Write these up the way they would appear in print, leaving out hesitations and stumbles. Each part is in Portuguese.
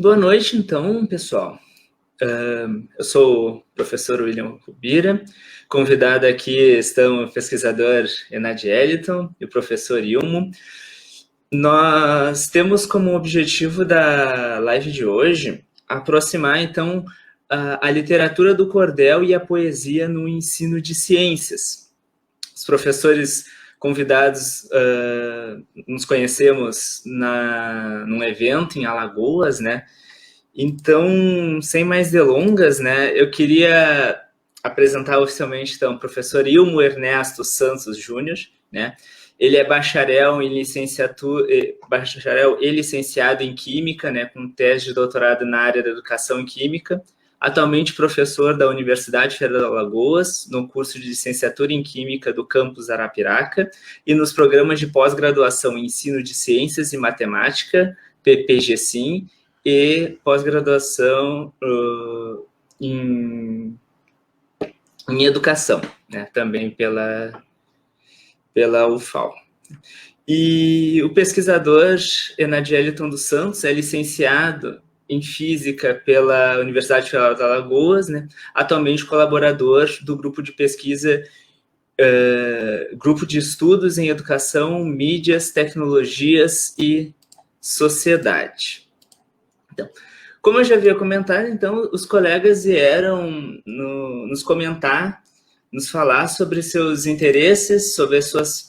Boa noite, então, pessoal. Eu sou o professor William Rubira. Convidado aqui estão o pesquisador Enad Eliton e o professor Ilmo. Nós temos como objetivo da live de hoje aproximar, então, a literatura do cordel e a poesia no ensino de ciências. Os professores convidados nos conhecemos num evento em Alagoas, né? Então, sem mais delongas, né, eu queria apresentar oficialmente, então, o professor Ilmo Ernesto Santos Júnior, né? Ele é bacharel e licenciado em Química, né, com tese de doutorado na área da Educação em Química, atualmente professor da Universidade Federal de Alagoas, no curso de licenciatura em Química do campus Arapiraca e nos programas de pós-graduação em Ensino de Ciências e Matemática, PPG-SIM, e pós-graduação em Educação, né, também pela UFAL. E o pesquisador Enad Eliton dos Santos é licenciado em Física pela Universidade Federal de Alagoas, né, atualmente colaborador do grupo de pesquisa, Grupo de Estudos em Educação, Mídias, Tecnologias e Sociedade. Então, como eu já havia comentado, então, os colegas vieram nos comentar, nos falar sobre seus interesses, sobre seus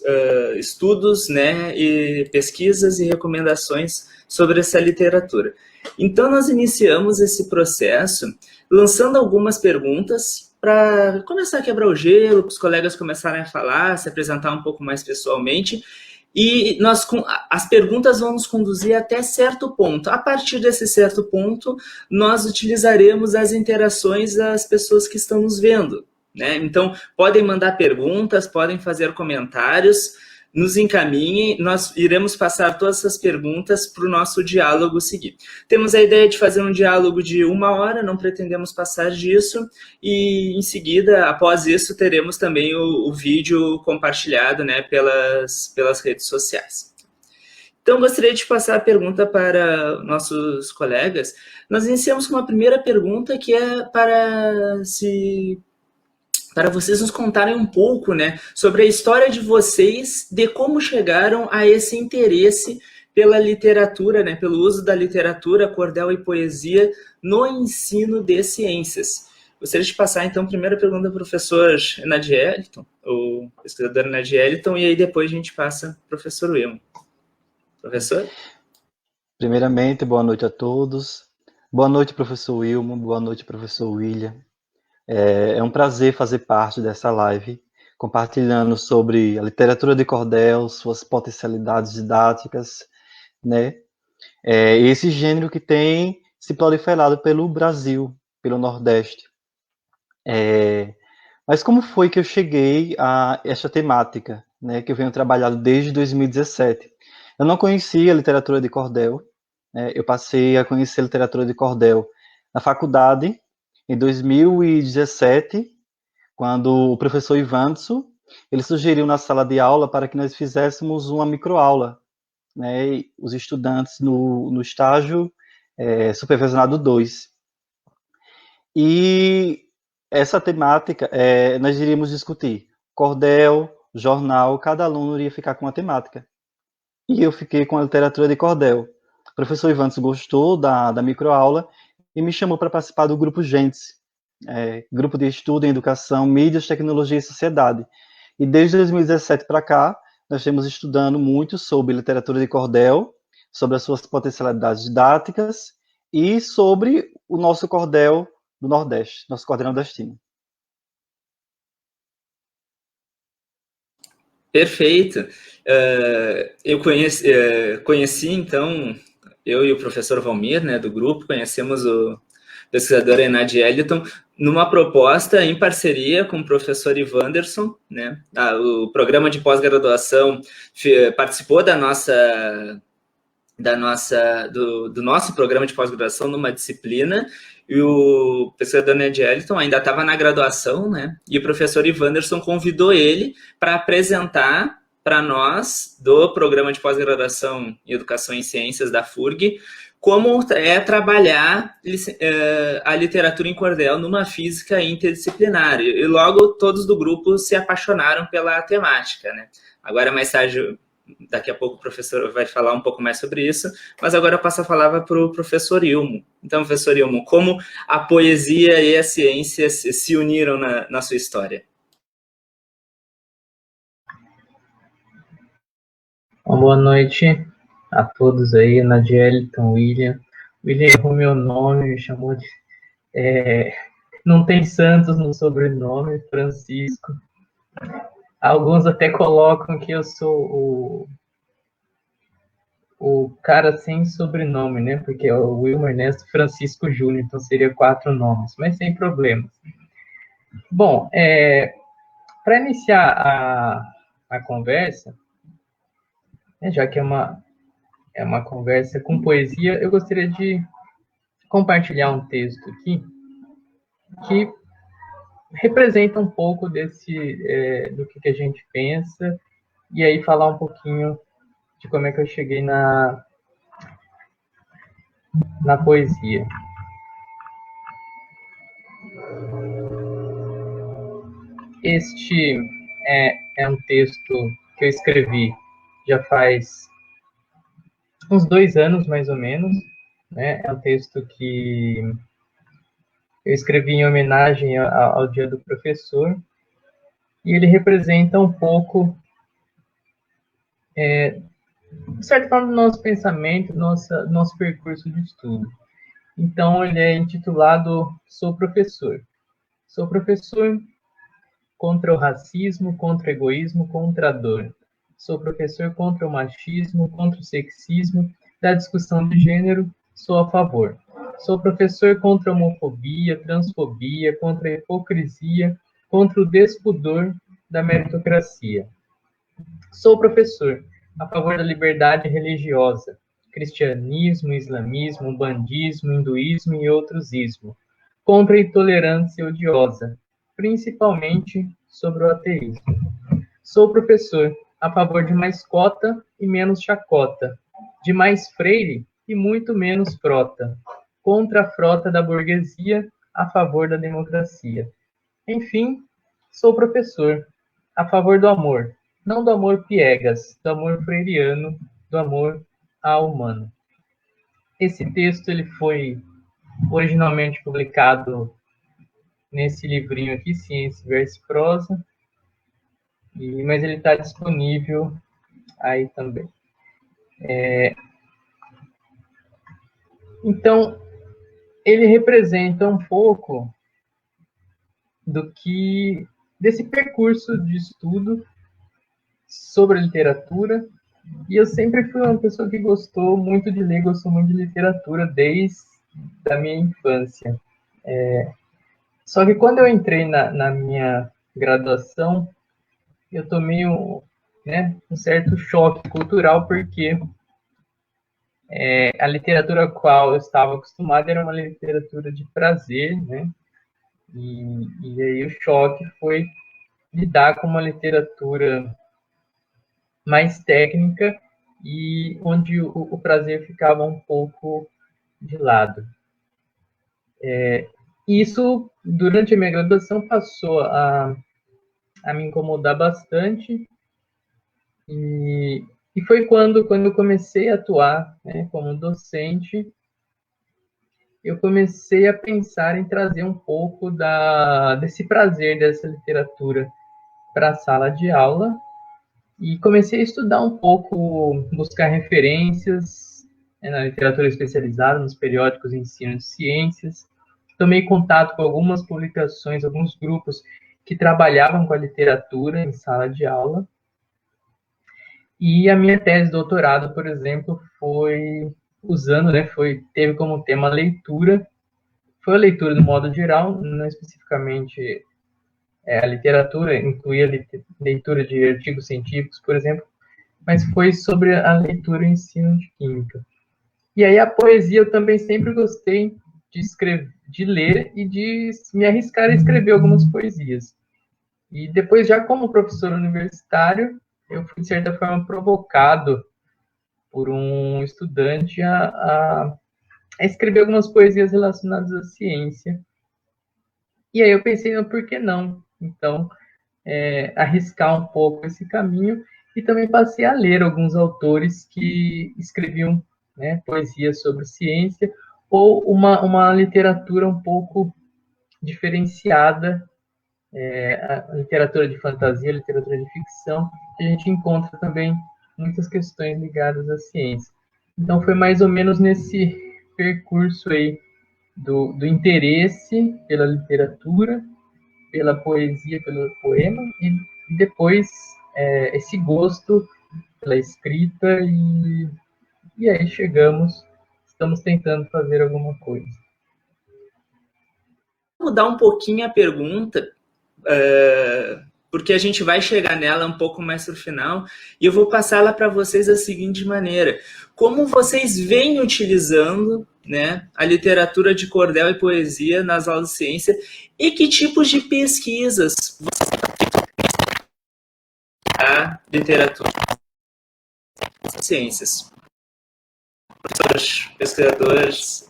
estudos, né, e pesquisas e recomendações sobre essa literatura. Então, nós iniciamos esse processo lançando algumas perguntas para começar a quebrar o gelo, para os colegas começarem a falar, se apresentar um pouco mais pessoalmente. E as perguntas vão nos conduzir até certo ponto. A partir desse certo ponto, nós utilizaremos as interações das pessoas que estão nos vendo, né? Então, podem mandar perguntas, podem fazer comentários, nos encaminhem, nós iremos passar todas essas perguntas para o nosso diálogo seguir. Temos a ideia de fazer um diálogo de 1 hora, não pretendemos passar disso, e em seguida, após isso, teremos também o vídeo compartilhado, né, pelas redes sociais. Então, gostaria de passar a pergunta para nossos colegas. Nós iniciamos com uma primeira pergunta que é para vocês nos contarem um pouco, né, sobre a história de vocês, de como chegaram a esse interesse pela literatura, né, pelo uso da literatura, cordel e poesia no ensino de ciências. Gostaria de passar, então, a primeira pergunta ao professor Enad Eliton, o pesquisador Enad Eliton, e aí depois a gente passa para o professor Wilmo. Professor? Primeiramente, boa noite a todos. Boa noite, professor Wilmo. Boa noite, professor William. É um prazer fazer parte dessa live, compartilhando sobre a literatura de cordel, suas potencialidades didáticas, né? Esse gênero que tem se proliferado pelo Brasil, pelo Nordeste. Mas como foi que eu cheguei a esta temática, né, que eu venho trabalhando desde 2017? Eu não conhecia a literatura de cordel, né? Eu passei a conhecer a literatura de cordel na faculdade, em 2017, quando o professor Ivanso, ele sugeriu na sala de aula para que nós fizéssemos uma microaula, né, os estudantes no estágio supervisionado 2. E essa temática, nós iríamos discutir cordel, jornal, cada aluno iria ficar com uma temática. E eu fiquei com a literatura de cordel. O professor Ivanso gostou da microaula e me chamou para participar do grupo Gentes, Grupo de Estudo em Educação, Mídias, Tecnologia e Sociedade. E desde 2017 para cá, nós estamos estudando muito sobre literatura de cordel, sobre as suas potencialidades didáticas e sobre o nosso cordel do Nordeste, nosso cordel nordestino. Perfeito. Eu conheci, então, eu e o professor Valmir, né, do grupo, conhecemos o pesquisador Enad Eliton numa proposta em parceria com o professor Ivanderson, né? O programa de pós-graduação participou do nosso programa de pós-graduação numa disciplina, e o pesquisador Enad Eliton ainda estava na graduação, né? E o professor Ivanderson convidou ele para apresentar para nós, do programa de pós-graduação em Educação em Ciências da FURG, como é trabalhar a literatura em cordel numa física interdisciplinar. E logo todos do grupo se apaixonaram pela temática, né? Agora, mais tarde, daqui a pouco o professor vai falar um pouco mais sobre isso, mas agora eu passo a palavra para o professor Ilmo. Então, professor Ilmo, como a poesia e a ciência se uniram na sua história? Uma boa noite a todos aí, Nadielton, William. William errou meu nome, me chamou de... não tem Santos no sobrenome, Francisco. Alguns até colocam que eu sou o cara sem sobrenome, né? Porque é o Wilmer Ernesto Francisco Júnior, então seria 4 nomes, mas sem problemas. Bom, para iniciar a conversa, já que é uma conversa com poesia, eu gostaria de compartilhar um texto aqui que representa um pouco do que a gente pensa, e aí falar um pouquinho de como é que eu cheguei na poesia. Este é um texto que eu escrevi já faz uns 2 anos, mais ou menos, né? É um texto que eu escrevi em homenagem ao Dia do Professor, e ele representa um pouco, de certa forma, o nosso pensamento, nosso percurso de estudo. Então, ele é intitulado Sou Professor. Sou professor contra o racismo, contra o egoísmo, contra a dor. Sou professor contra o machismo, contra o sexismo, da discussão de gênero, sou a favor. Sou professor contra a homofobia, transfobia, contra a hipocrisia, contra o despudor da meritocracia. Sou professor a favor da liberdade religiosa, cristianismo, islamismo, bandismo, hinduísmo e outros ismos, contra a intolerância odiosa, principalmente sobre o ateísmo. Sou professor a favor de mais cota e menos chacota, de mais freire e muito menos frota, contra a frota da burguesia, a favor da democracia. Enfim, sou professor a favor do amor, não do amor piegas, do amor freiriano, do amor ao humano. Esse texto ele foi originalmente publicado nesse livrinho aqui, Ciência Versus Prosa, mas ele está disponível aí também. Então, ele representa um pouco desse percurso de estudo sobre a literatura, e eu sempre fui uma pessoa que gostou muito de ler, gostou muito de literatura desde a minha infância. Só que quando eu entrei na minha graduação, eu tomei um certo choque cultural, porque a literatura a qual eu estava acostumado era uma literatura de prazer, né? E aí o choque foi lidar com uma literatura mais técnica e onde o prazer ficava um pouco de lado. Isso, durante a minha graduação, passou a me incomodar bastante, e foi quando eu comecei a atuar, né, como docente, eu comecei a pensar em trazer um pouco desse prazer dessa literatura para a sala de aula, e comecei a estudar um pouco, buscar referências, né, na literatura especializada, nos periódicos de ensino de ciências. Tomei contato com algumas publicações, alguns grupos que trabalhavam com a literatura em sala de aula. E a minha tese de doutorado, por exemplo, teve como tema leitura. Foi a leitura do modo geral, não especificamente a literatura, incluía a leitura de artigos científicos, por exemplo, mas foi sobre a leitura e ensino de química. E aí a poesia eu também sempre gostei de ler e de me arriscar a escrever algumas poesias. E depois, já como professor universitário, eu fui, de certa forma, provocado por um estudante a a escrever algumas poesias relacionadas à ciência. E aí eu pensei, por que não? Então, arriscar um pouco esse caminho, e também passei a ler alguns autores que escreviam, né, poesias sobre ciência, ou uma literatura um pouco diferenciada, a literatura de fantasia, a literatura de ficção, que a gente encontra também muitas questões ligadas à ciência. Então foi mais ou menos nesse percurso aí do interesse pela literatura, pela poesia, pelo poema, e depois esse gosto pela escrita, e aí estamos tentando fazer alguma coisa. Vou mudar um pouquinho a pergunta, porque a gente vai chegar nela um pouco mais no final, e eu vou passá-la para vocês da seguinte maneira: como vocês vêm utilizando, né, a literatura de cordel e poesia nas aulas de ciência, e que tipos de pesquisas vocês a literatura de ciências?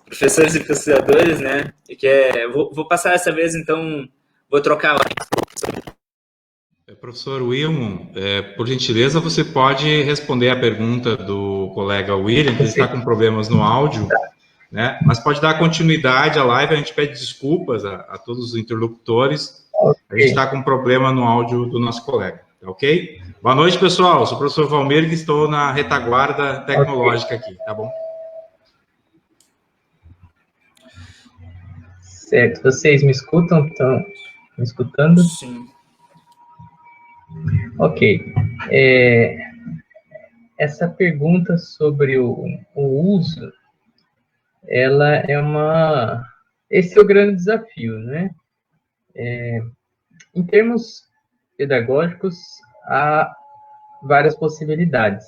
Professores e pesquisadores, né? Vou passar essa vez, então, vou trocar a Professor Wilmon, por gentileza, você pode responder a pergunta do colega William, que ele está com problemas no áudio, né? Mas pode dar continuidade à live. A gente pede desculpas a todos os interlocutores. Okay. A gente está com problema no áudio do nosso colega, tá ok? Boa noite, pessoal. Sou o professor Valmir, que estou na retaguarda tecnológica aqui, tá bom? Certo. Vocês me escutam? Estão me escutando? Sim. Ok. Essa pergunta sobre o uso, ela é esse é o grande desafio, né? Em termos pedagógicos, há várias possibilidades.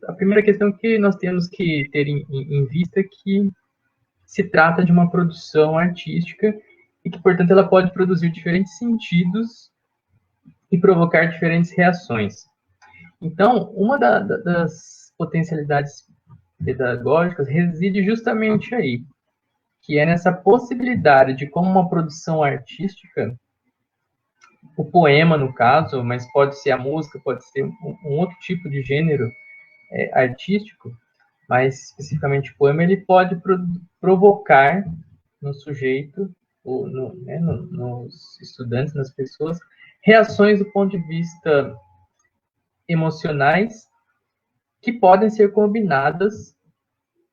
A primeira questão que nós temos que ter em vista é que se trata de uma produção artística e que, portanto, ela pode produzir diferentes sentidos e provocar diferentes reações. Então, uma das potencialidades pedagógicas reside justamente aí, que é nessa possibilidade de como uma produção artística, o poema, no caso, mas pode ser a música, pode ser um outro tipo de gênero artístico, mas especificamente o poema, ele pode provocar no sujeito, ou nos estudantes, nas pessoas, reações do ponto de vista emocionais que podem ser combinadas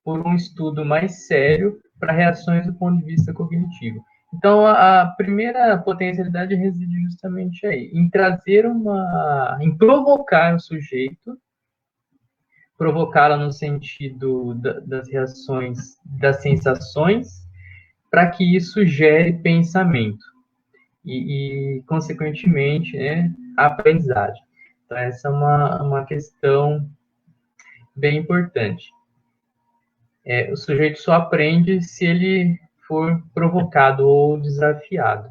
por um estudo mais sério para reações do ponto de vista cognitivo. Então, a primeira potencialidade reside justamente aí, em em provocar o sujeito, provocá-la no sentido das reações, das sensações, para que isso gere pensamento e consequentemente, né, a aprendizagem. Então, essa é uma questão bem importante. O sujeito só aprende se ele for provocado ou desafiado,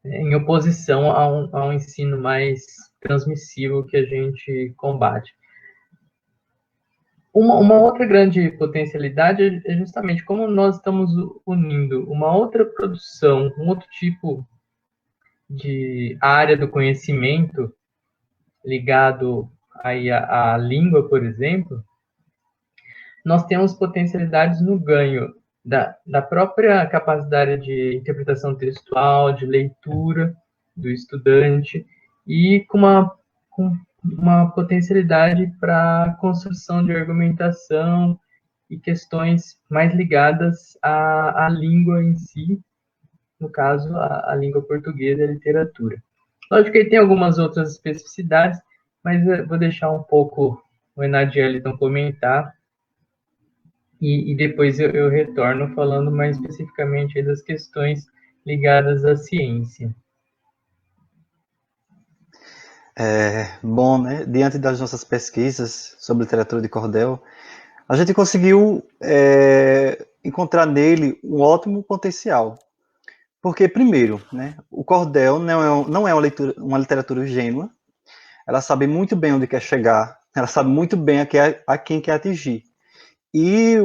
em oposição a um ensino mais transmissivo que a gente combate. Uma outra grande potencialidade é justamente como nós estamos unindo uma outra produção, um outro tipo de área do conhecimento ligado aí à língua, por exemplo. Nós temos potencialidades no ganho da própria capacidade de interpretação textual, de leitura do estudante, e com uma potencialidade para construção de argumentação e questões mais ligadas à língua em si, no caso, a língua portuguesa e a literatura. Lógico que tem algumas outras especificidades, mas eu vou deixar um pouco o Enadielton comentar, e depois eu retorno falando mais especificamente das questões ligadas à ciência. Bom, né? Diante das nossas pesquisas sobre literatura de cordel, a gente conseguiu encontrar nele um ótimo potencial. Porque, primeiro, né, o cordel não é uma literatura ingênua, ela sabe muito bem onde quer chegar, ela sabe muito bem a quem quer atingir. E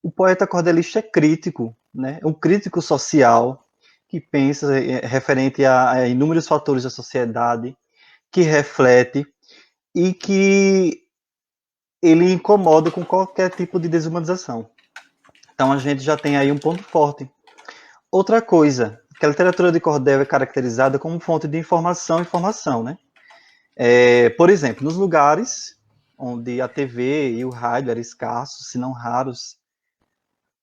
O poeta cordelista é crítico, né? Um crítico social que pensa referente a inúmeros fatores da sociedade, que reflete e que ele incomoda com qualquer tipo de desumanização. Então a gente já tem aí um ponto forte. Outra coisa, que a literatura de cordel é caracterizada como fonte de informação, né? Por exemplo, nos lugares onde a TV e o rádio eram escassos, se não raros,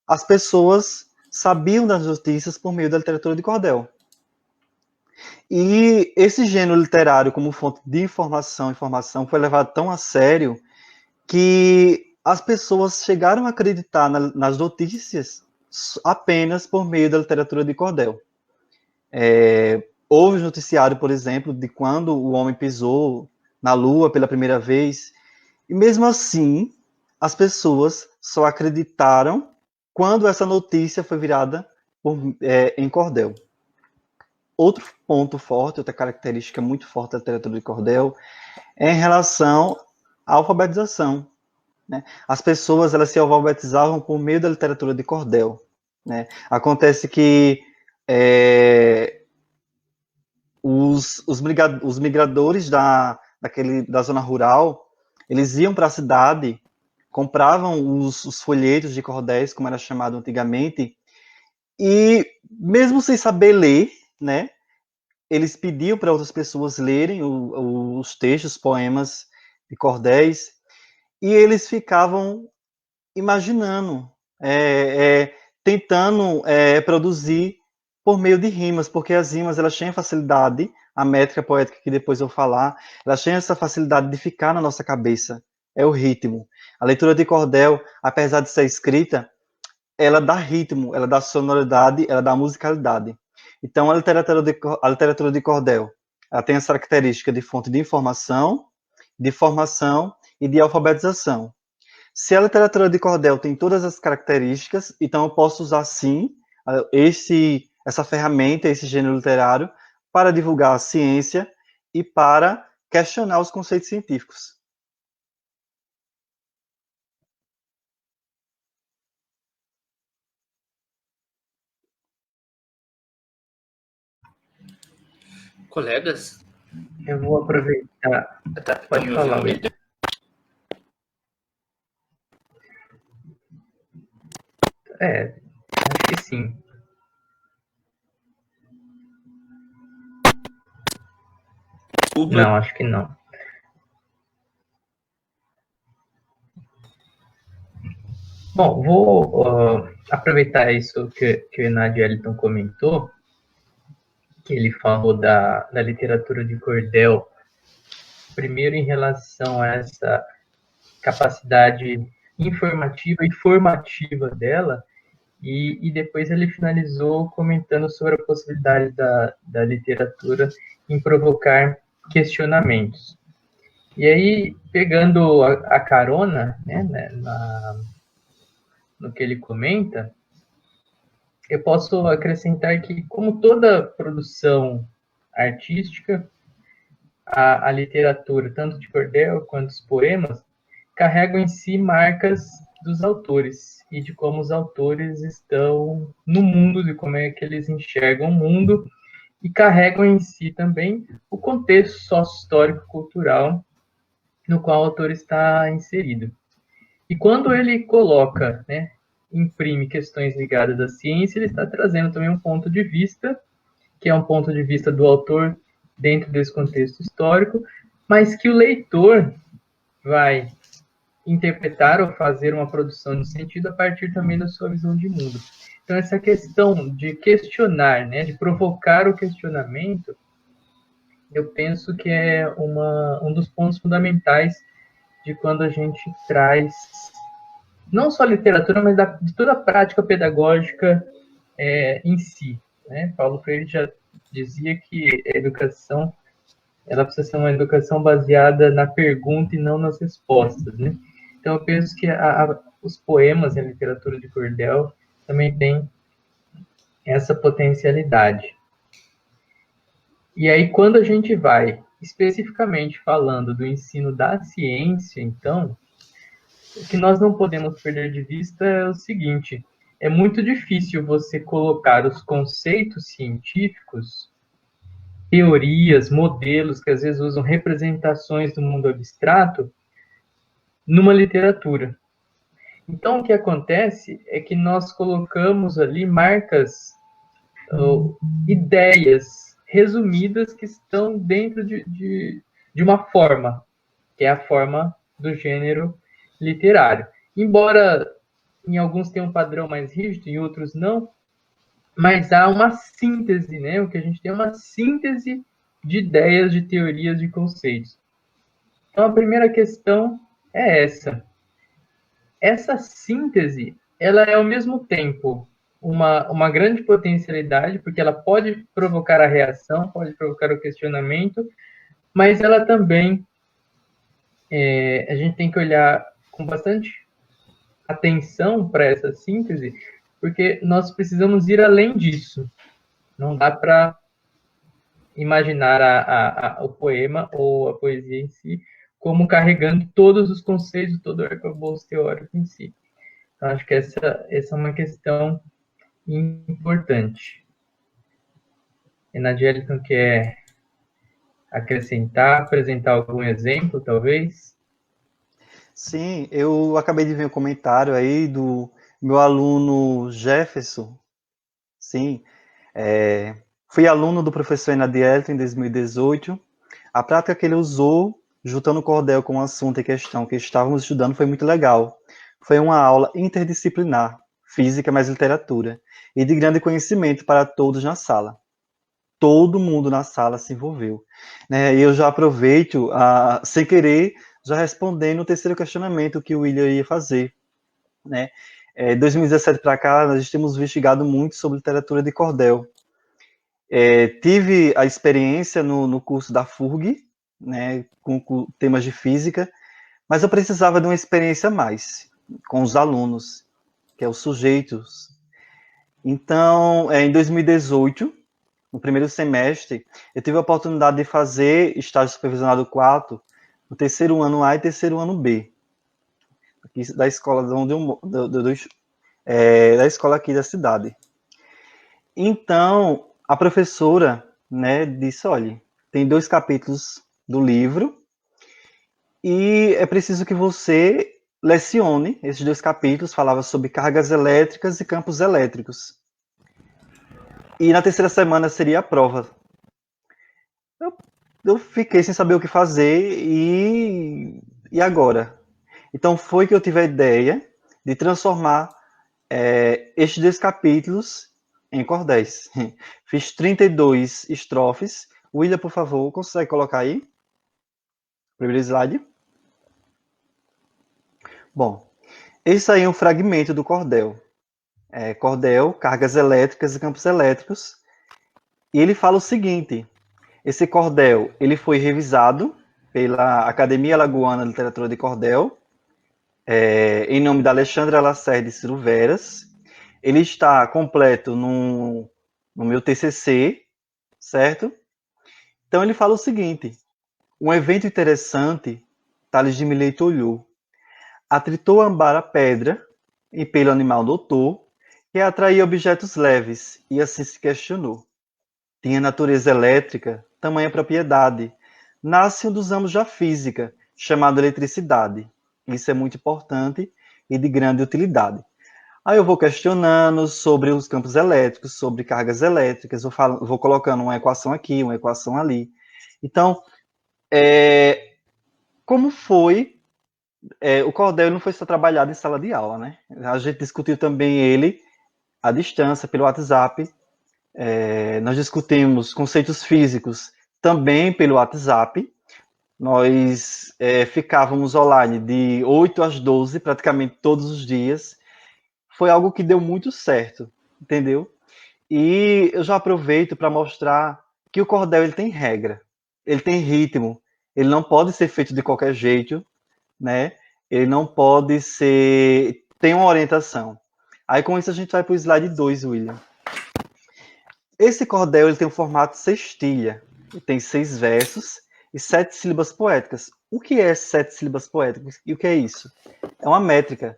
as pessoas sabiam das notícias por meio da literatura de cordel. E esse gênero literário como fonte de informação foi levado tão a sério que as pessoas chegaram a acreditar nas notícias apenas por meio da literatura de cordel. Houve noticiário, por exemplo, de quando o homem pisou na Lua pela primeira vez, e mesmo assim, as pessoas só acreditaram quando essa notícia foi virada em cordel. Outro ponto forte, outra característica muito forte da literatura de cordel, é em relação à alfabetização. Né? As pessoas elas se alfabetizavam por meio da literatura de cordel. Né? Acontece que os migradores da zona rural, eles iam para a cidade, compravam os folhetos de cordéis, como era chamado antigamente, e mesmo sem saber ler, né, eles pediam para outras pessoas lerem os textos, poemas de cordéis, e eles ficavam imaginando, tentando produzir por meio de rimas, porque as rimas elas têm facilidade, a métrica poética que depois eu vou falar, elas têm essa facilidade de ficar na nossa cabeça, é o ritmo. A leitura de cordel, apesar de ser escrita, ela dá ritmo, ela dá sonoridade, ela dá musicalidade. Então, a literatura de cordel, ela tem essa característica de fonte de informação, de formação e de alfabetização. Se a literatura de cordel tem todas as características, então eu posso usar, sim, essa ferramenta, esse gênero literário, para divulgar a ciência e para questionar os conceitos científicos. Colegas? Eu vou aproveitar. Tá, Pode falar, William. Acho que sim. Não, acho que não. Bom, vou aproveitar isso que o Enad Eliton comentou, que ele falou da literatura de cordel, primeiro em relação a essa capacidade informativa e formativa dela, e depois ele finalizou comentando sobre a possibilidade da literatura em provocar questionamentos. E aí, pegando a carona, né, no que ele comenta, eu posso acrescentar que, como toda produção artística, a literatura, tanto de cordel quanto os poemas, carregam em si marcas dos autores e de como os autores estão no mundo, de como é que eles enxergam o mundo, e carregam em si também o contexto sócio-histórico-cultural no qual o autor está inserido. E quando ele coloca, né, imprime questões ligadas à ciência, ele está trazendo também um ponto de vista, que é um ponto de vista do autor dentro desse contexto histórico, mas que o leitor vai interpretar ou fazer uma produção de sentido a partir também da sua visão de mundo. Então, essa questão de questionar, né, de provocar o questionamento, eu penso que é um dos pontos fundamentais de quando a gente traz não só a literatura, mas de toda a prática pedagógica em si. Né? Paulo Freire já dizia que a educação ela precisa ser uma educação baseada na pergunta e não nas respostas. Né? Então, eu penso que os poemas e a literatura de cordel também têm essa potencialidade. E aí, quando a gente vai especificamente falando do ensino da ciência, então, o que nós não podemos perder de vista é o seguinte: é muito difícil você colocar os conceitos científicos, teorias, modelos que às vezes usam representações do mundo abstrato, numa literatura. Então, o que acontece é que nós colocamos ali marcas, ideias resumidas que estão dentro de uma forma, que é a forma do gênero literário. Embora em alguns tenham um padrão mais rígido, em outros não, mas há uma síntese, né? O que a gente tem é uma síntese de ideias, de teorias, de conceitos. Então, a primeira questão é essa. Essa síntese, ela é ao mesmo tempo uma grande potencialidade, porque ela pode provocar a reação, pode provocar o questionamento, mas ela também, a gente tem que olhar com bastante atenção para essa síntese, porque nós precisamos ir além disso. Não dá para imaginar o poema ou a poesia em si como carregando todos os conceitos, todo o arcabouço teórico em si. Então, acho que essa é uma questão importante. Enadielton quer acrescentar, apresentar algum exemplo, talvez? Sim, eu acabei de ver um comentário aí do meu aluno Jefferson. Sim, fui aluno do professor Enadielton em 2018. A prática que ele usou, juntando o cordel com o assunto em questão que estávamos estudando, foi muito legal. Foi uma aula interdisciplinar, física mais literatura, e de grande conhecimento para todos na sala. Todo mundo na sala se envolveu. E eu já aproveito, sem querer, já respondendo o terceiro questionamento que o William ia fazer. 2017 para cá, nós temos investigado muito sobre literatura de cordel. Tive a experiência no curso da FURG, com temas de física, mas eu precisava de uma experiência a mais, com os alunos, que é os sujeitos. Então, em 2018, no primeiro semestre, eu tive a oportunidade de fazer estágio supervisionado 4, no terceiro ano A e terceiro ano B, aqui da escola da escola aqui da cidade. Então, a professora, disse, olha, tem 2 capítulos do livro e é preciso que você lecione esses 2 capítulos, falava sobre cargas elétricas e campos elétricos. E na terceira semana seria a prova. Eu fiquei sem saber o que fazer e agora? Então foi que eu tive a ideia de transformar estes 2 capítulos em cordéis. Fiz 32 estrofes. William, por favor, consegue colocar aí? Primeiro slide. Bom, esse aí é um fragmento do cordel. Cordel, cargas elétricas e campos elétricos. E ele fala o seguinte: esse cordel ele foi revisado pela Academia Alagoana de Literatura de Cordel, em nome da Alexandra Lacerda e Ciro Veras. Ele está completo no meu TCC, certo? Então ele fala o seguinte: um evento interessante, Tales de Mileto olhou, atritou ambar a pedra, e pelo animal notou, que atraía objetos leves, e assim se questionou. Tinha natureza elétrica, tamanha propriedade, nasce um dos ramos da física, chamado eletricidade. Isso é muito importante e de grande utilidade. Aí eu vou questionando sobre os campos elétricos, sobre cargas elétricas, vou colocando uma equação aqui, uma equação ali. Então, como foi... o cordel não foi só trabalhado em sala de aula, né? A gente discutiu também ele à distância, pelo WhatsApp. Nós discutimos conceitos físicos também pelo WhatsApp. Nós ficávamos online de 8 às 12, praticamente todos os dias. Foi algo que deu muito certo, entendeu? E eu já aproveito para mostrar que o cordel ele tem regra, ele tem ritmo, ele não pode ser feito de qualquer jeito, né? Ele não pode ser... tem uma orientação. Aí com isso a gente vai para o slide 2, William. Esse cordel ele tem um formato sextilha, ele tem 6 versos e 7 sílabas poéticas. O que é 7 sílabas poéticas e o que é isso? é uma métrica.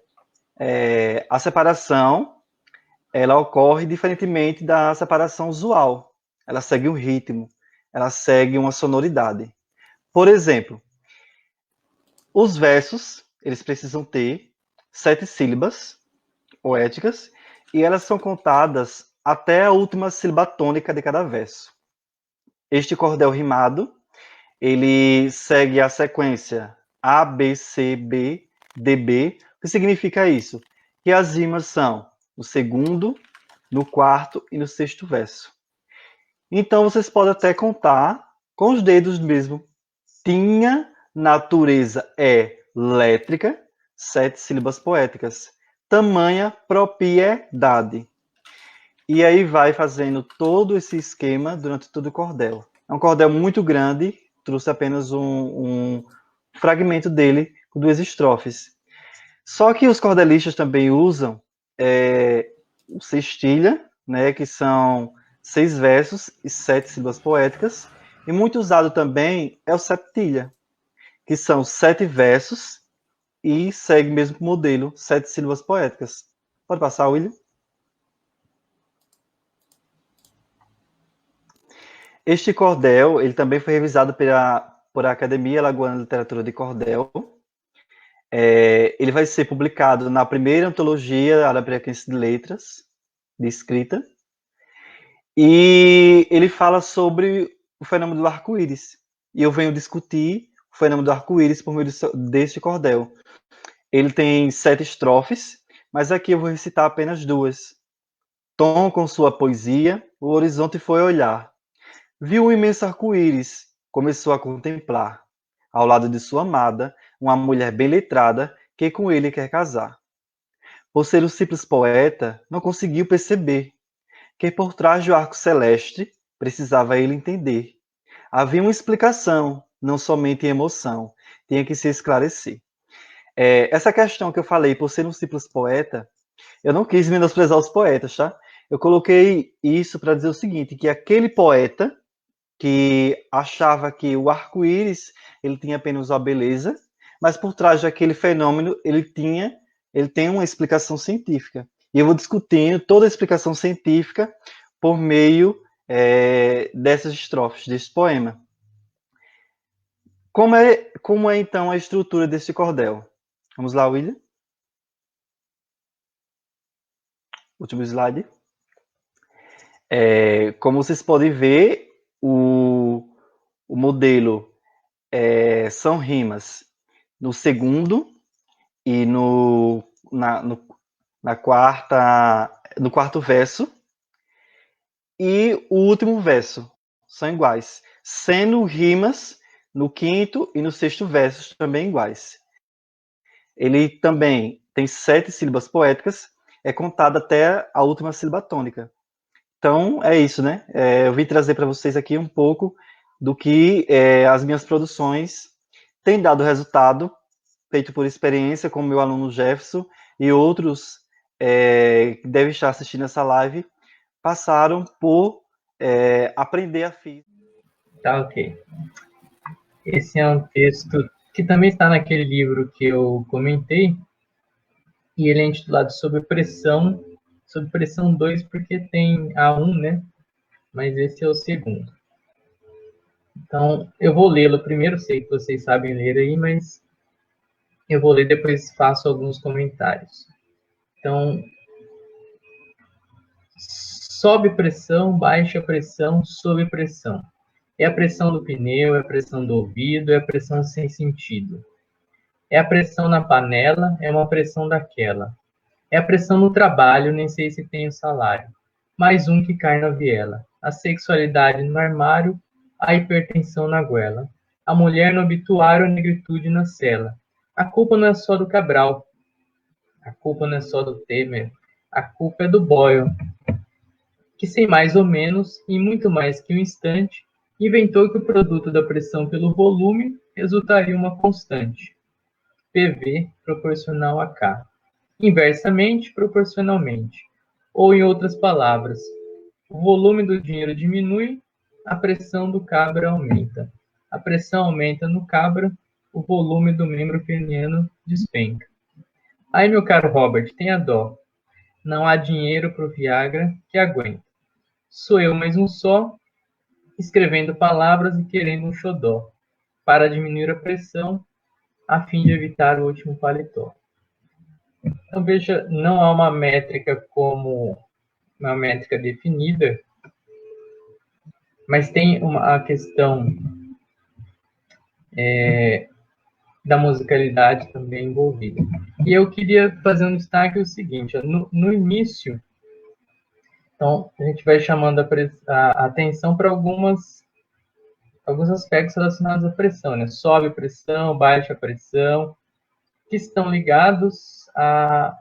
A separação, ela ocorre diferentemente da separação usual. Ela segue um ritmo, ela segue uma sonoridade. Por exemplo, os versos, eles precisam ter 7 sílabas poéticas e elas são contadas até a última sílaba tônica de cada verso. Este cordel rimado, ele segue a sequência A, B, C, B, D, B. O que significa isso? Que as rimas são no segundo, no quarto e no sexto verso. Então, vocês podem até contar com os dedos mesmo. Tinha, natureza elétrica, 7 sílabas poéticas. Tamanha propriedade. E aí vai fazendo todo esse esquema durante todo o cordel. É um cordel muito grande, trouxe apenas um fragmento dele com 2 estrofes. Só que os cordelistas também usam o sextilha, né, que são 6 versos e 7 sílabas poéticas, e muito usado também é o septilha, que são 7 versos e segue mesmo o modelo, 7 sílabas poéticas. Pode passar, William? Este cordel, ele também foi revisado por a Academia Alagoana de Literatura de Cordel. Ele vai ser publicado na primeira antologia arabiaquense de letras, de escrita, e ele fala sobre o fenômeno do arco-íris. E eu venho discutir o fenômeno do arco-íris por meio deste cordel. Ele tem 7 estrofes, mas aqui eu vou recitar apenas 2. Tom com sua poesia, o horizonte foi olhar. Viu um imenso arco-íris, começou a contemplar. Ao lado de sua amada, uma mulher bem letrada, que com ele quer casar. Por ser um simples poeta, não conseguiu perceber que por trás do arco celeste precisava ele entender. Havia uma explicação, não somente emoção, tinha que se esclarecer. Essa questão que eu falei, por ser um simples poeta, eu não quis menosprezar os poetas, tá? Eu coloquei isso para dizer o seguinte, que aquele poeta que achava que o arco-íris ele tinha apenas a beleza, mas por trás daquele fenômeno ele tem uma explicação científica. E eu vou discutindo toda a explicação científica por meio dessas estrofes, desse poema. Como é então a estrutura desse cordel? Vamos lá, William. Último slide. Como vocês podem ver, o modelo são rimas no segundo e no quarto verso, e o último verso são iguais, sendo rimas no quinto e no sexto versos também iguais. Ele também tem 7 sílabas poéticas, é contada até a última sílaba tônica. Então, é isso, né? Eu vim trazer para vocês aqui um pouco do que as minhas produções têm dado resultado, feito por experiência, como meu aluno Jefferson e outros que devem estar assistindo essa live, passaram por aprender a física. Tá, ok. Esse é um texto que também está naquele livro que eu comentei, e ele é intitulado Sob Pressão 2, porque tem A1, né? Mas esse é o segundo. Então, eu vou lê-lo primeiro, sei que vocês sabem ler aí, mas eu vou ler, depois faço alguns comentários. Então, sobe pressão, baixa pressão, sob pressão. É a pressão do pneu, é a pressão do ouvido, é a pressão sem sentido. É a pressão na panela, é uma pressão daquela. É a pressão no trabalho, nem sei se tenho salário. Mais um que cai na viela. A sexualidade no armário, a hipertensão na goela. A mulher no obituário, a negritude na cela. A culpa não é só do Cabral. A culpa não é só do Temer. A culpa é do Boyle, que sem mais ou menos, e muito mais que um instante, inventou que o produto da pressão pelo volume resultaria uma constante. PV proporcional a K. Inversamente proporcionalmente. Ou, em outras palavras, o volume do dinheiro diminui, a pressão do cabra aumenta. A pressão aumenta no cabra, o volume do membro peniano despenca. Aí, meu caro Robert, tenha dó. Não há dinheiro pro Viagra que aguenta. Sou eu mais um só, escrevendo palavras e querendo um xodó, para diminuir a pressão, a fim de evitar o último paletó. Então, veja, não há uma métrica como uma métrica definida, mas tem a questão da musicalidade também envolvida. E eu queria fazer um destaque o seguinte, no início, então, a gente vai chamando a atenção para alguns aspectos relacionados à pressão, né? Sobe pressão, baixa pressão, que estão ligados à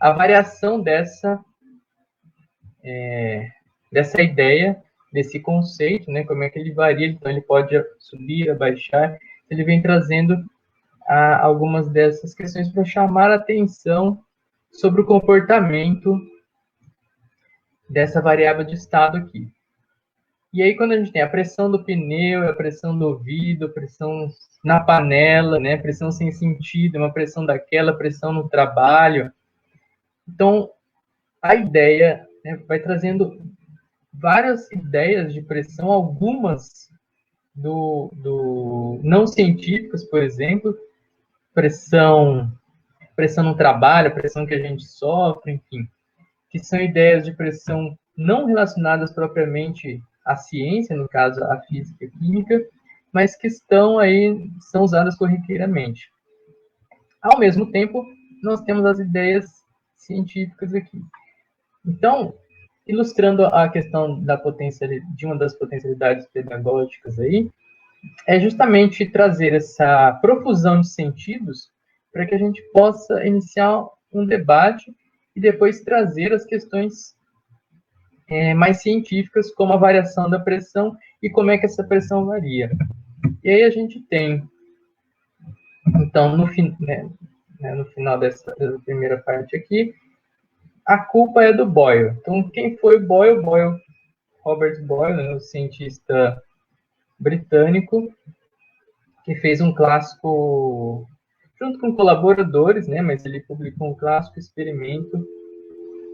variação dessa ideia, desse conceito, né? Como é que ele varia, então ele pode subir, abaixar, ele vem trazendo algumas dessas questões para chamar a atenção sobre o comportamento dessa variável de estado aqui. E aí, quando a gente tem a pressão do pneu, a pressão do ouvido, a pressão na panela, né? Pressão sem sentido, uma pressão daquela, pressão no trabalho. Então, a ideia, né, vai trazendo várias ideias de pressão, algumas não científicas, por exemplo, pressão no trabalho, pressão que a gente sofre, enfim, que são ideias de pressão não relacionadas propriamente à ciência, no caso, à física e química, mas que são usadas corriqueiramente. Ao mesmo tempo, nós temos as ideias científicas aqui. Então, ilustrando a questão de uma das potencialidades pedagógicas aí, é justamente trazer essa profusão de sentidos para que a gente possa iniciar um debate e depois trazer as questões mais científicas, como a variação da pressão e como é que essa pressão varia. E aí a gente tem, então, no final dessa primeira parte aqui, a culpa é do Boyle. Então, quem foi o Boyle? Robert Boyle, né, o cientista britânico, que fez um clássico, junto com colaboradores, né, mas ele publicou um clássico experimento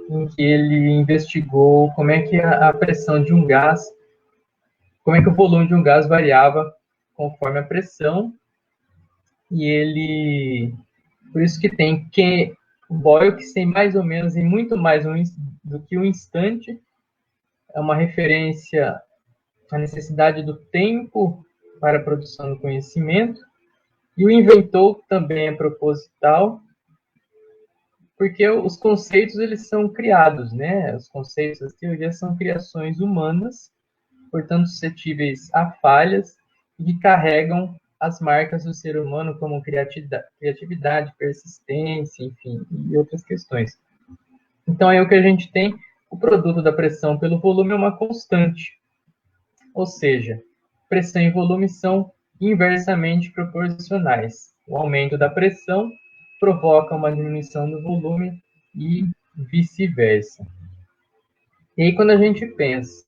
em que ele investigou como é que a pressão de um gás, como é que o volume de um gás variava conforme a pressão, e por isso que tem o Boyle, que tem mais ou menos, em muito mais do que um instante, é uma referência à necessidade do tempo para a produção do conhecimento, e o inventor também é proposital, porque os conceitos, eles são criados, né? Os conceitos, as teorias são criações humanas, portanto, suscetíveis a falhas, e que carregam as marcas do ser humano, como criatividade, persistência, enfim, e outras questões. Então, aí o que a gente tem, o produto da pressão pelo volume é uma constante, ou seja, pressão e volume são inversamente proporcionais. O aumento da pressão provoca uma diminuição do volume e vice-versa. E aí, quando a gente pensa,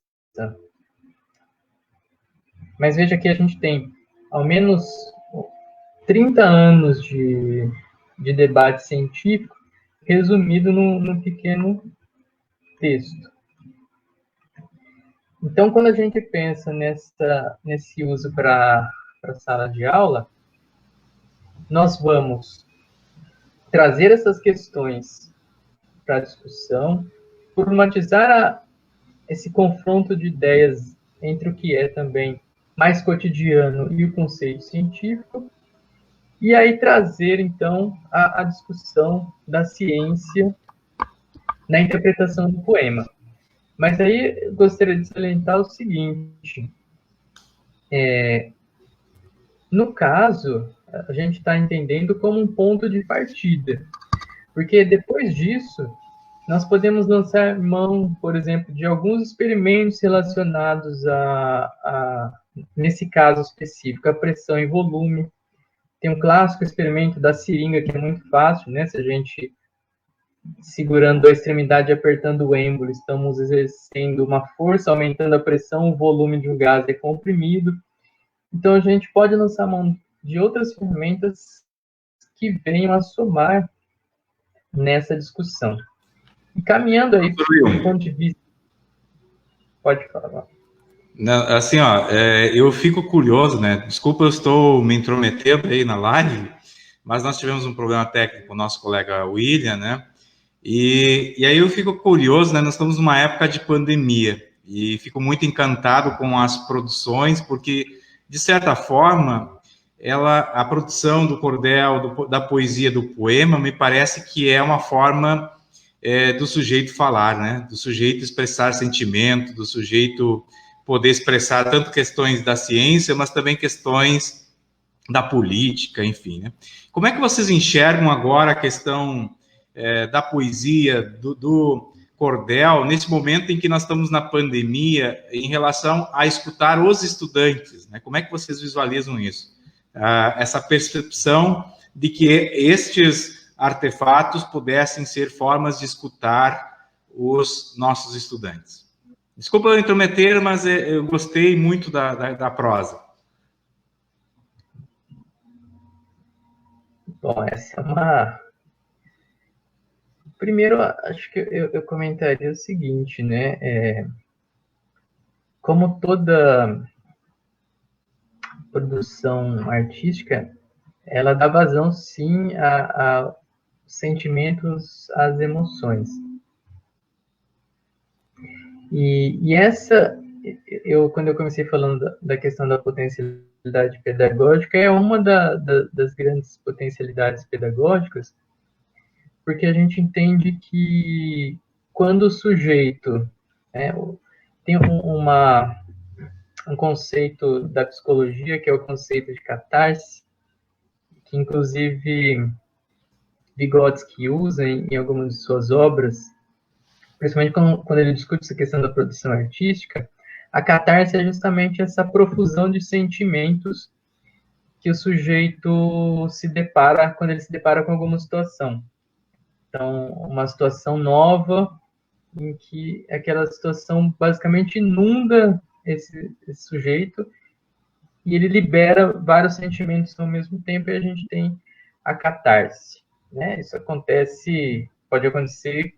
mas veja que a gente tem ao menos 30 anos de debate científico resumido num pequeno texto. Então, quando a gente pensa nesse uso para a sala de aula, nós vamos trazer essas questões para a discussão, problematizar esse confronto de ideias entre o que é também mais cotidiano e o conceito científico, e aí trazer, então, a discussão da ciência na interpretação do poema. Mas aí eu gostaria de salientar o seguinte, no caso, a gente está entendendo como um ponto de partida, porque depois disso, nós podemos lançar mão, por exemplo, de alguns experimentos relacionados nesse caso específico, a pressão e volume. Tem um clássico experimento da seringa, que é muito fácil, né? Se a gente, segurando a extremidade e apertando o êmbolo, estamos exercendo uma força, aumentando a pressão, o volume de um gás é comprimido. Então, a gente pode lançar mão de outras ferramentas que venham a somar nessa discussão. E caminhando aí do ponto de vista... Pode falar. Não, assim, ó, eu fico curioso, né? Desculpa, eu estou me intrometendo aí na live, mas nós tivemos um problema técnico com o nosso colega William, né? E aí eu fico curioso, né? Nós estamos numa época de pandemia e fico muito encantado com as produções, porque, de certa forma, a produção do cordel, da poesia, do poema, me parece que é uma forma do sujeito falar, né? Do sujeito expressar sentimento, do sujeito poder expressar tanto questões da ciência, mas também questões da política, enfim, né? Como é que vocês enxergam agora a questão da poesia, do cordel, nesse momento em que nós estamos na pandemia, em relação a escutar os estudantes, né? Como é que vocês visualizam isso? Essa percepção de que estes artefatos pudessem ser formas de escutar os nossos estudantes. Desculpa eu intrometer, mas eu gostei muito da prosa. Bom, essa é uma... Primeiro, acho que eu comentaria o seguinte, né? Como toda produção artística, ela dá vazão, sim, a sentimentos, às emoções. E essa, quando eu comecei falando da questão da potencialidade pedagógica, é uma das grandes potencialidades pedagógicas, porque a gente entende que quando o sujeito, né, tem um conceito da psicologia, que é o conceito de catarse, que inclusive Vygotsky usa em algumas de suas obras, principalmente quando ele discute essa questão da produção artística. A catarse é justamente essa profusão de sentimentos que o sujeito se depara quando ele se depara com alguma situação. Então, uma situação nova, em que aquela situação basicamente inunda esse sujeito, e ele libera vários sentimentos ao mesmo tempo, e a gente tem a catarse, né? Isso pode acontecer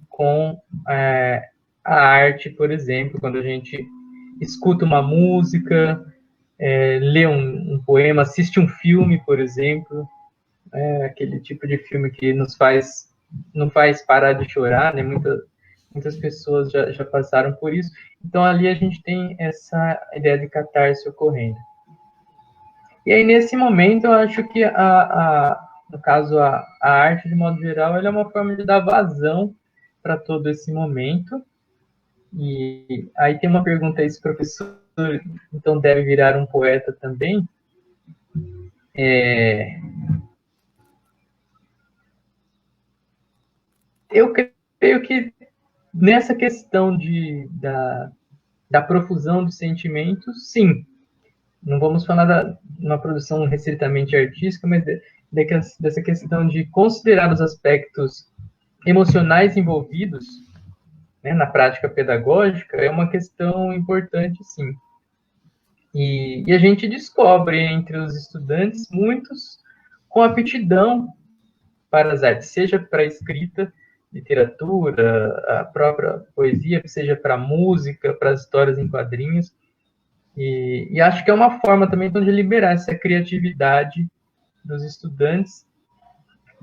com a arte, por exemplo, quando a gente escuta uma música, lê um poema, assiste um filme, por exemplo, aquele tipo de filme que não faz parar de chorar, né? Muitas pessoas já passaram por isso. Então, ali a gente tem essa ideia de catarse ocorrendo. E aí, nesse momento, eu acho que, no caso, a arte, de modo geral, ela é uma forma de dar vazão para todo esse momento. E aí tem uma pergunta aí, se o professor, então, deve virar um poeta também. Eu creio que nessa questão da profusão de sentimentos, sim. Não vamos falar de uma produção restritamente artística, mas dessa questão de considerar os aspectos emocionais envolvidos, né, na prática pedagógica, é uma questão importante, sim. E a gente descobre entre os estudantes muitos com aptidão para as artes, seja para a escrita, literatura, a própria poesia, seja para a música, para as histórias em quadrinhos. E acho que é uma forma também de liberar essa criatividade dos estudantes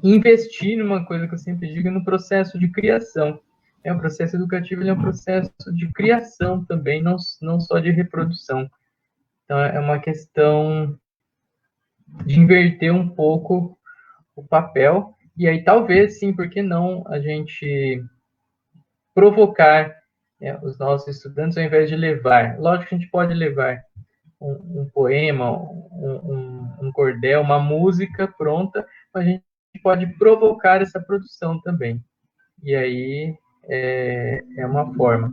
e investir numa coisa que eu sempre digo, no processo de criação. O processo educativo é um processo de criação também, não só de reprodução. Então, é uma questão de inverter um pouco o papel. E aí, talvez, sim, por que não a gente provocar os nossos estudantes ao invés de levar? Lógico que a gente pode levar um poema, um cordel, uma música pronta, mas a gente pode provocar essa produção também. E aí é uma forma.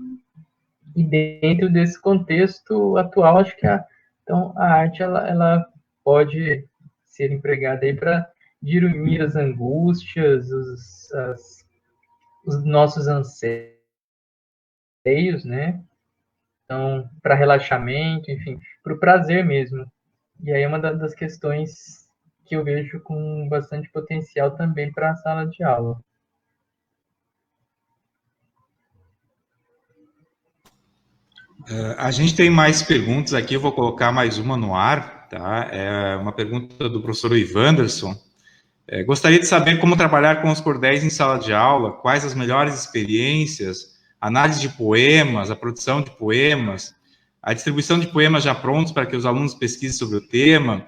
E dentro desse contexto atual, acho que então, a arte ela pode ser empregada aí para dirimir as angústias, os nossos anseios, né? Então, para relaxamento, enfim, para o prazer mesmo. E aí é uma das questões que eu vejo com bastante potencial também para a sala de aula. A gente tem mais perguntas aqui, eu vou colocar mais uma no ar, tá? É uma pergunta do professor Ivanderson. Gostaria de saber como trabalhar com os cordéis em sala de aula, quais as melhores experiências, análise de poemas, a produção de poemas, a distribuição de poemas já prontos para que os alunos pesquisem sobre o tema.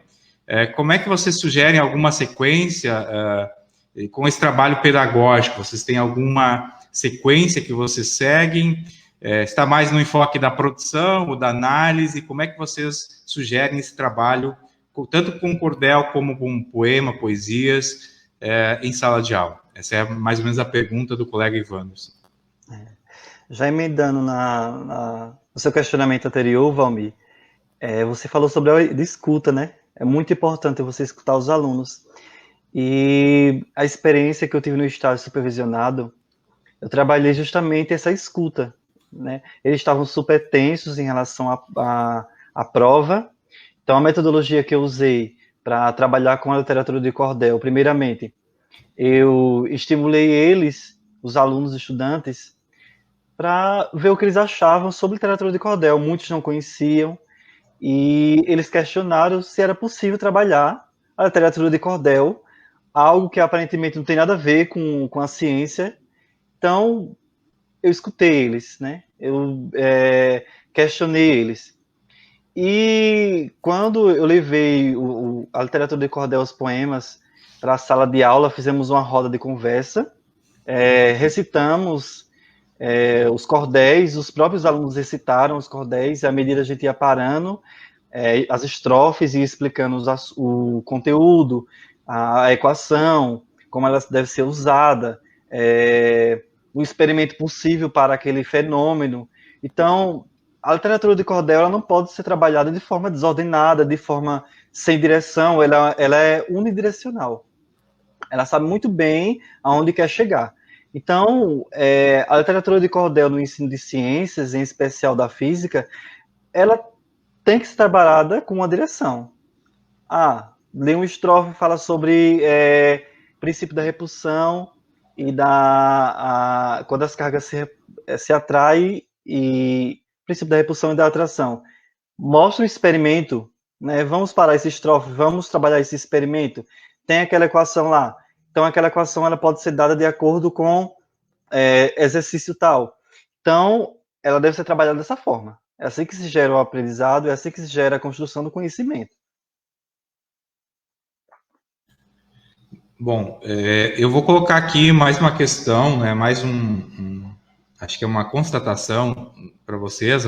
Como é que vocês sugerem alguma sequência com esse trabalho pedagógico? Vocês têm alguma sequência que vocês seguem? Está mais no enfoque da produção ou da análise? Como é que vocês sugerem esse trabalho, tanto com cordel como com poema, poesias, em sala de aula? Essa é mais ou menos a pergunta do colega Ivanderson. Já emendando no seu questionamento anterior, Valmir, você falou sobre a escuta, né? É muito importante você escutar os alunos. E a experiência que eu tive no estágio supervisionado, eu trabalhei justamente essa escuta, né? Eles estavam super tensos em relação à prova. Então, a metodologia que eu usei para trabalhar com a literatura de cordel, primeiramente, eu estimulei eles, os alunos, estudantes, para ver o que eles achavam sobre literatura de cordel. Muitos não conheciam, e eles questionaram se era possível trabalhar a literatura de cordel, algo que aparentemente não tem nada a ver com a ciência. Então, eu escutei eles, né? Eu questionei eles. E quando eu levei a literatura de cordel, os poemas, para a sala de aula, fizemos uma roda de conversa, recitamos os cordéis, os próprios alunos recitaram os cordéis, e à medida a gente ia parando, as estrofes e explicando o conteúdo, a equação, como ela deve ser usada, o experimento possível para aquele fenômeno. Então, a literatura de cordel ela não pode ser trabalhada de forma desordenada, de forma sem direção, ela é unidirecional. Ela sabe muito bem aonde quer chegar. Então, a literatura de cordel no ensino de ciências, em especial da física, ela tem que ser trabalhada com uma direção. Lê um estrofe, fala sobre princípio da repulsão e quando as cargas se atraem e princípio da repulsão e da atração. Mostra um experimento, né? Vamos parar esse estrofe, vamos trabalhar esse experimento. Tem aquela equação lá. Então, aquela equação ela pode ser dada de acordo com exercício tal. Então, ela deve ser trabalhada dessa forma. É assim que se gera o aprendizado, é assim que se gera a construção do conhecimento. Bom, eu vou colocar aqui mais uma questão, né, mais acho que é uma constatação para vocês.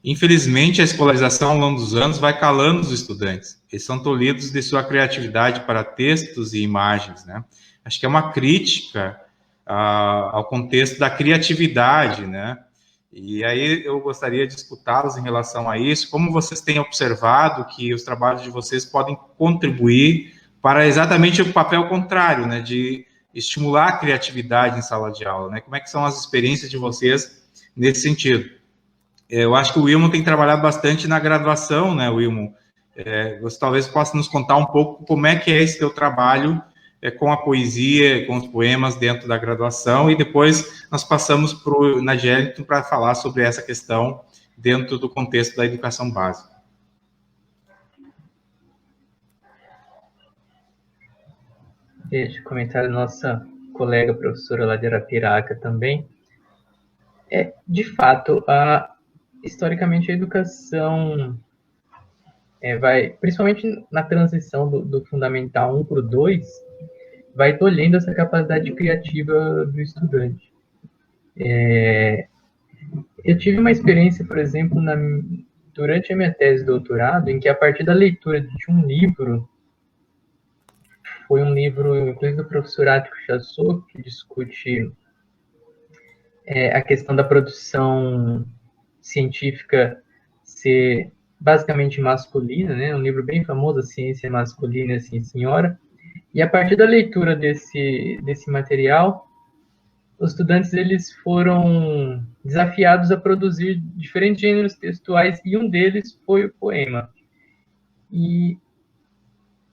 Infelizmente, a escolarização ao longo dos anos vai calando os estudantes. Eles são tolhidos de sua criatividade para textos e imagens, né? Acho que é uma crítica ao contexto da criatividade, né? E aí eu gostaria de escutá-los em relação a isso, como vocês têm observado que os trabalhos de vocês podem contribuir para exatamente o papel contrário, né, de estimular a criatividade em sala de aula, né? Como é que são as experiências de vocês nesse sentido? Eu acho que o Wilmo tem trabalhado bastante na graduação, né, Wilmo? Você talvez possa nos contar um pouco como é que é esse teu trabalho com a poesia, com os poemas dentro da graduação, e depois nós passamos para o Nagélito para falar sobre essa questão dentro do contexto da educação básica. Deixa eu comentar a nossa colega professora lá de Arapiraca também. De fato, historicamente a educação principalmente na transição do Fundamental 1 para o 2, vai tolhendo essa capacidade criativa do estudante. Eu tive uma experiência, por exemplo, durante a minha tese de doutorado, em que a partir da leitura de um livro, foi um livro, inclusive, do professor Ático Chassot, que discute a questão da produção científica ser basicamente masculina, né? Um livro bem famoso, A Ciência Masculina e a Ciência Senhora. E a partir da leitura desse material, os estudantes eles foram desafiados a produzir diferentes gêneros textuais, e um deles foi o poema. E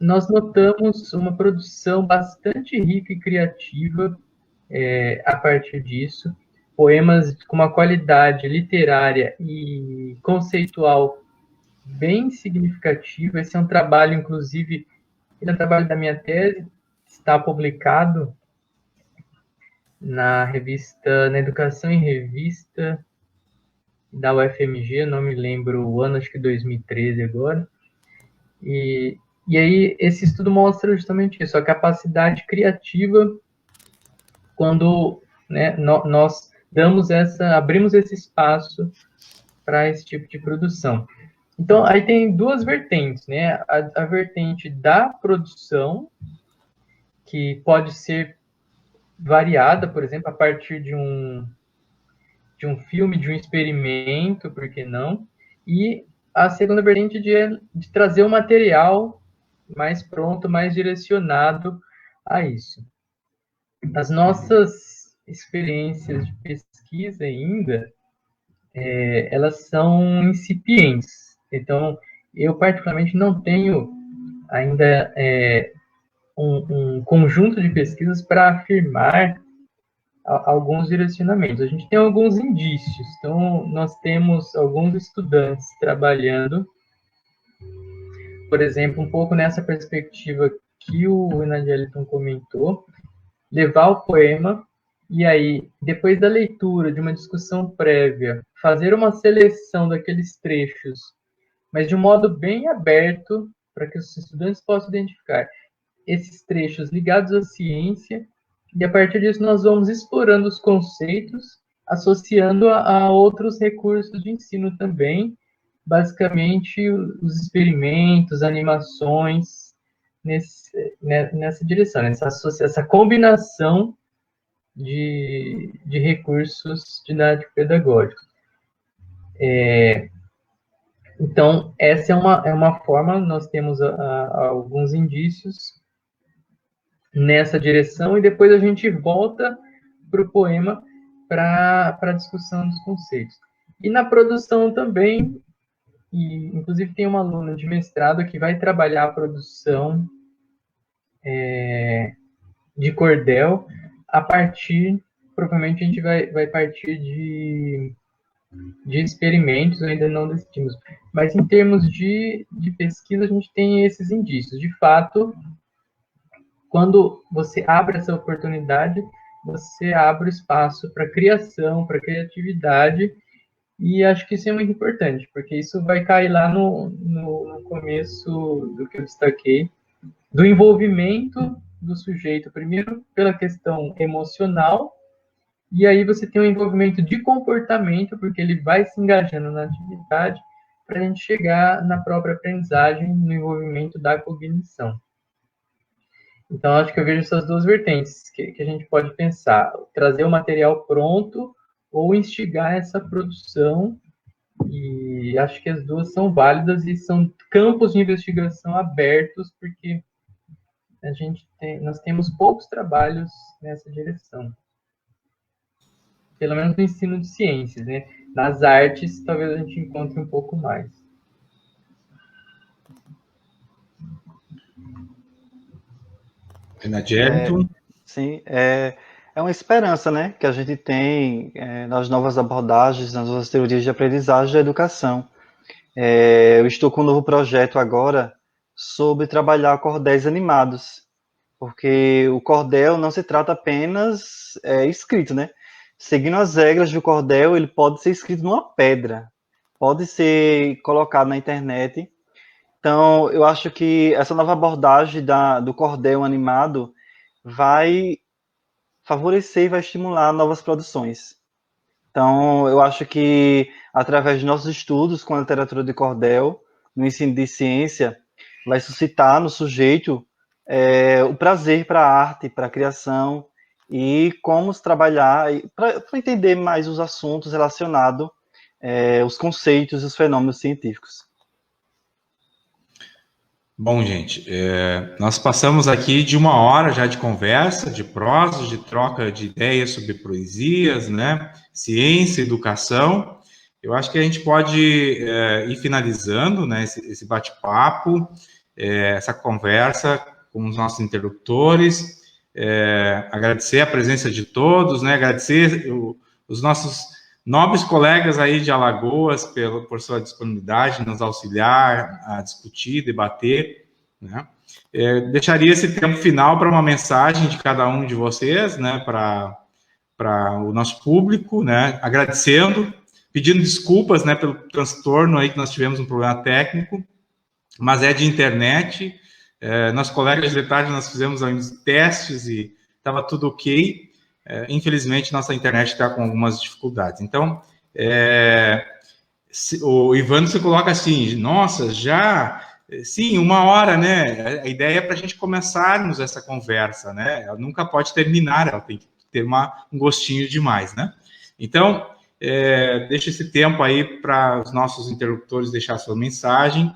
nós notamos uma produção bastante rica e criativa a partir disso, poemas com uma qualidade literária e conceitual bem significativa. Esse é um trabalho, inclusive, ele é um trabalho da minha tese, está publicado na revista, na Educação em Revista da UFMG, não me lembro o ano, acho que 2013 agora. E aí esse estudo mostra justamente isso, a capacidade criativa quando, né, nós abrimos esse espaço para esse tipo de produção. Então, aí tem duas vertentes, né? A vertente da produção, que pode ser variada, por exemplo, a partir de um filme, de um experimento, por que não? E a segunda vertente de trazer um material mais pronto, mais direcionado a isso. As nossas experiências de pesquisa ainda, elas são incipientes. Então, eu particularmente não tenho ainda um conjunto de pesquisas para afirmar alguns direcionamentos. A gente tem alguns indícios. Então, nós temos alguns estudantes trabalhando, por exemplo, um pouco nessa perspectiva que o Enadjeliton comentou, levar o poema e aí, depois da leitura, de uma discussão prévia, fazer uma seleção daqueles trechos, mas de um modo bem aberto, para que os estudantes possam identificar esses trechos ligados à ciência, e a partir disso nós vamos explorando os conceitos, associando a outros recursos de ensino também, basicamente os experimentos, animações, nessa direção, essa combinação de recursos didático-pedagógicos. Então, essa é uma forma, nós temos alguns indícios nessa direção, e depois a gente volta para o poema para a discussão dos conceitos. E na produção também, e inclusive tem uma aluna de mestrado que vai trabalhar a produção de cordel a partir, provavelmente a gente vai partir de experimentos, ainda não decidimos. Mas em termos de pesquisa, a gente tem esses indícios. De fato, quando você abre essa oportunidade, você abre o espaço para criação, para criatividade, e acho que isso é muito importante, porque isso vai cair lá no começo do que eu destaquei, do envolvimento do sujeito, primeiro pela questão emocional, e aí você tem um envolvimento de comportamento, porque ele vai se engajando na atividade, para a gente chegar na própria aprendizagem, no envolvimento da cognição. Então, acho que eu vejo essas duas vertentes que a gente pode pensar: trazer o material pronto ou instigar essa produção, e acho que as duas são válidas e são campos de investigação abertos, porque nós temos poucos trabalhos nessa direção. Pelo menos no ensino de ciências, né? Nas artes, talvez a gente encontre um pouco mais. Enadjeliton? Sim, é uma esperança, né, que a gente tem nas novas abordagens, nas novas teorias de aprendizagem da educação. Eu estou com um novo projeto agora sobre trabalhar cordéis animados, porque o cordel não se trata apenas escrito, né? Seguindo as regras do cordel, ele pode ser escrito numa pedra, pode ser colocado na internet. Então, eu acho que essa nova abordagem do cordel animado vai favorecer e vai estimular novas produções. Então, eu acho que, através de nossos estudos com a literatura de cordel, no ensino de ciência, vai suscitar no sujeito o prazer para a arte, para a criação, e como trabalhar, para entender mais os assuntos relacionados, os conceitos e os fenômenos científicos. Bom, gente, nós passamos aqui de 1 hora já de conversa, de prosa, de troca de ideias sobre poesias, né? Ciência, educação. Eu acho que a gente pode ir finalizando, né, esse bate-papo. essa conversa com os nossos interlocutores, agradecer a presença de todos, né, agradecer os nossos nobres colegas aí de Alagoas por sua disponibilidade em nos auxiliar a discutir, debater, né. Deixaria esse tempo final para uma mensagem de cada um de vocês, né, para o nosso público, né, agradecendo, pedindo desculpas, né, pelo transtorno aí que nós tivemos um problema técnico, mas é de internet. Nossos colegas de letagem, nós fizemos alguns testes e estava tudo ok. Infelizmente, nossa internet está com algumas dificuldades. Então, o Ivan se coloca assim, nossa, sim, 1 hora, né? A ideia é para a gente começarmos essa conversa, né? Ela nunca pode terminar, ela tem que ter um gostinho demais, né? Então, deixa esse tempo aí para os nossos interlocutores deixar sua mensagem,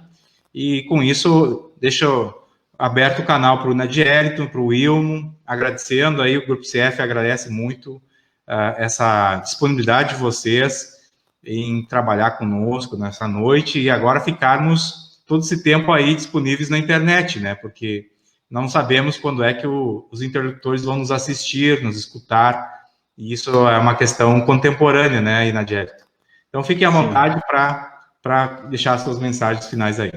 e com isso, deixo aberto o canal para o Nadielton, para o Wilmo, agradecendo aí, o Grupo CF agradece muito essa disponibilidade de vocês em trabalhar conosco nessa noite, e agora ficarmos todo esse tempo aí disponíveis na internet, né, porque não sabemos quando é que os interlocutores vão nos assistir, nos escutar, e isso é uma questão contemporânea, né, Nadielton? Então, fiquem à vontade para deixar as suas mensagens finais aí.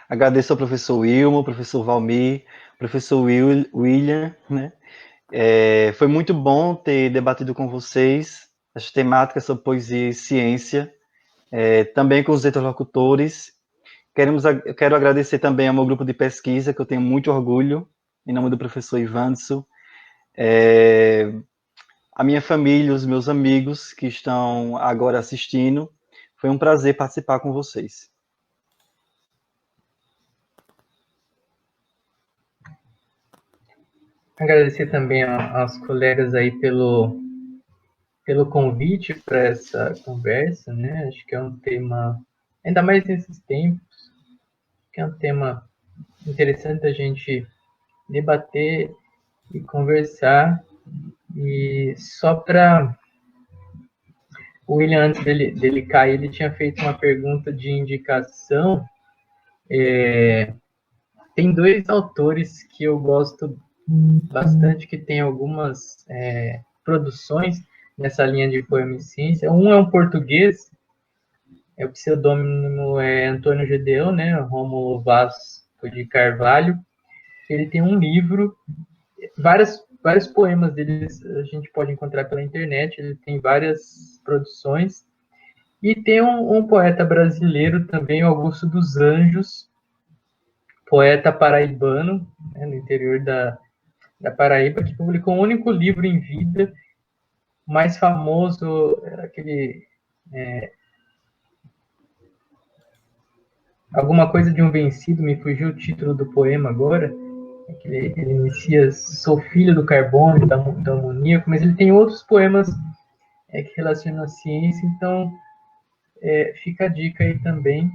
Agradeço ao professor Wilmo, ao professor Valmir, professor William, né? Foi muito bom ter debatido com vocês as temáticas sobre poesia e ciência, também com os interlocutores. Quero agradecer também ao meu grupo de pesquisa, que eu tenho muito orgulho, em nome do professor Ivanso, a minha família, os meus amigos que estão agora assistindo. Foi um prazer participar com vocês. Agradecer também aos colegas aí pelo convite para essa conversa, né? Acho que é um tema, ainda mais nesses tempos, que é um tema interessante a gente debater e conversar. E só para o William, antes dele cair, ele tinha feito uma pergunta de indicação. Tem 2 autores que eu gosto bastante, que tem algumas produções nessa linha de poema e ciência. Um é um português, o pseudônimo é Antônio Gedeão, né, Rômulo Vaz de Carvalho. Ele tem um livro, vários poemas deles a gente pode encontrar pela internet, ele tem várias produções. E tem um poeta brasileiro também, Augusto dos Anjos, poeta paraibano, né, no interior da Paraíba, que publicou um único livro em vida, mais famoso, aquele... alguma coisa de um vencido, me fugiu o título do poema agora, ele inicia, sou filho do carbono, do amoníaco, mas ele tem outros poemas que relacionam a ciência, então fica a dica aí também,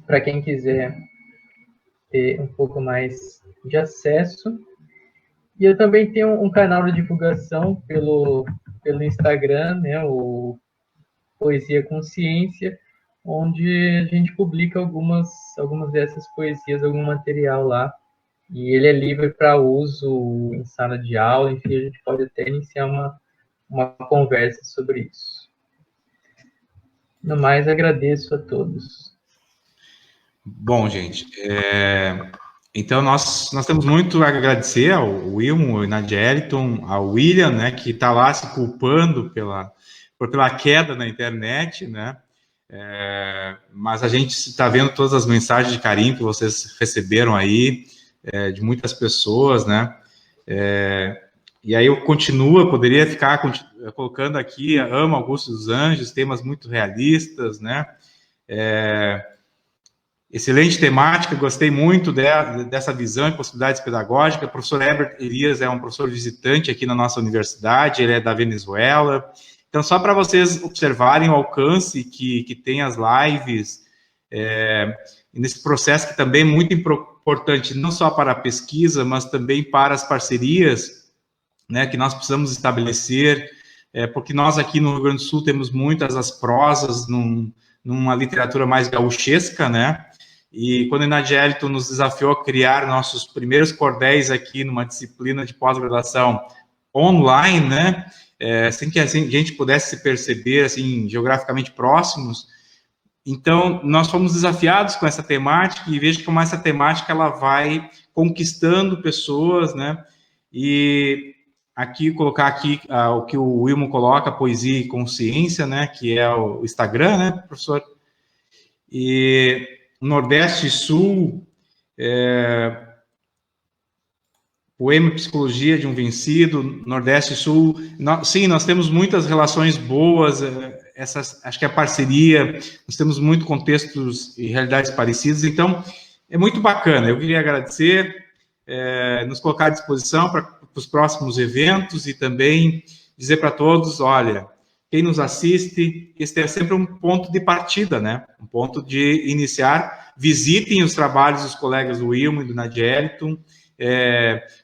para quem quiser ter um pouco mais de acesso. E eu também tenho um canal de divulgação pelo Instagram, né, o Poesia com Ciência, onde a gente publica algumas dessas poesias, algum material lá, e ele é livre para uso em sala de aula, enfim, a gente pode até iniciar uma conversa sobre isso. No mais, agradeço a todos. Bom, gente, então nós temos muito a agradecer ao Wilmo, ao Nadielton, ao William, né, que está lá se culpando pela queda na internet, né, mas a gente está vendo todas as mensagens de carinho que vocês receberam aí, de muitas pessoas, né, e aí eu poderia ficar colocando aqui, amo Augusto dos Anjos, temas muito realistas, né, excelente temática, gostei muito dessa visão e possibilidades pedagógicas. O professor Herbert Elias é um professor visitante aqui na nossa universidade, ele é da Venezuela. Então, só para vocês observarem o alcance que tem as lives, nesse processo que também é muito importante, não só para a pesquisa, mas também para as parcerias, né, que nós precisamos estabelecer, porque nós aqui no Rio Grande do Sul temos muitas as prosas numa literatura mais gauchesca, né? E quando a Enadielton nos desafiou a criar nossos primeiros cordéis aqui numa disciplina de pós-graduação online, né, sem que a gente pudesse se perceber assim, geograficamente próximos, então nós fomos desafiados com essa temática e vejo como essa temática ela vai conquistando pessoas, né, e aqui, colocar aqui o que o Wilmo coloca, Poesia e Consciência, né, que é o Instagram, né, professor? E Nordeste e Sul, Poema e Psicologia de um Vencido, Nordeste e Sul. Sim, nós temos muitas relações boas, acho que a parceria, nós temos muitos contextos e realidades parecidas, então é muito bacana. Eu queria agradecer, nos colocar à disposição para os próximos eventos e também dizer para todos, olha, quem nos assiste, esse é sempre um ponto de partida, né? Um ponto de iniciar. Visitem os trabalhos dos colegas do Wilmo e do Enadielton,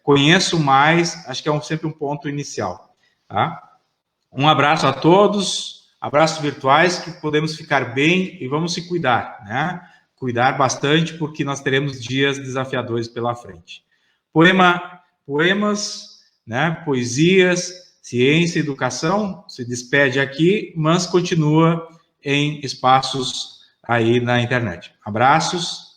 conheço mais, acho que é sempre um ponto inicial. Tá? Um abraço a todos, abraços virtuais, que podemos ficar bem e vamos se cuidar, né? Cuidar bastante, porque nós teremos dias desafiadores pela frente. Poemas, né, poesias, ciência e educação se despede aqui, mas continua em espaços aí na internet. Abraços.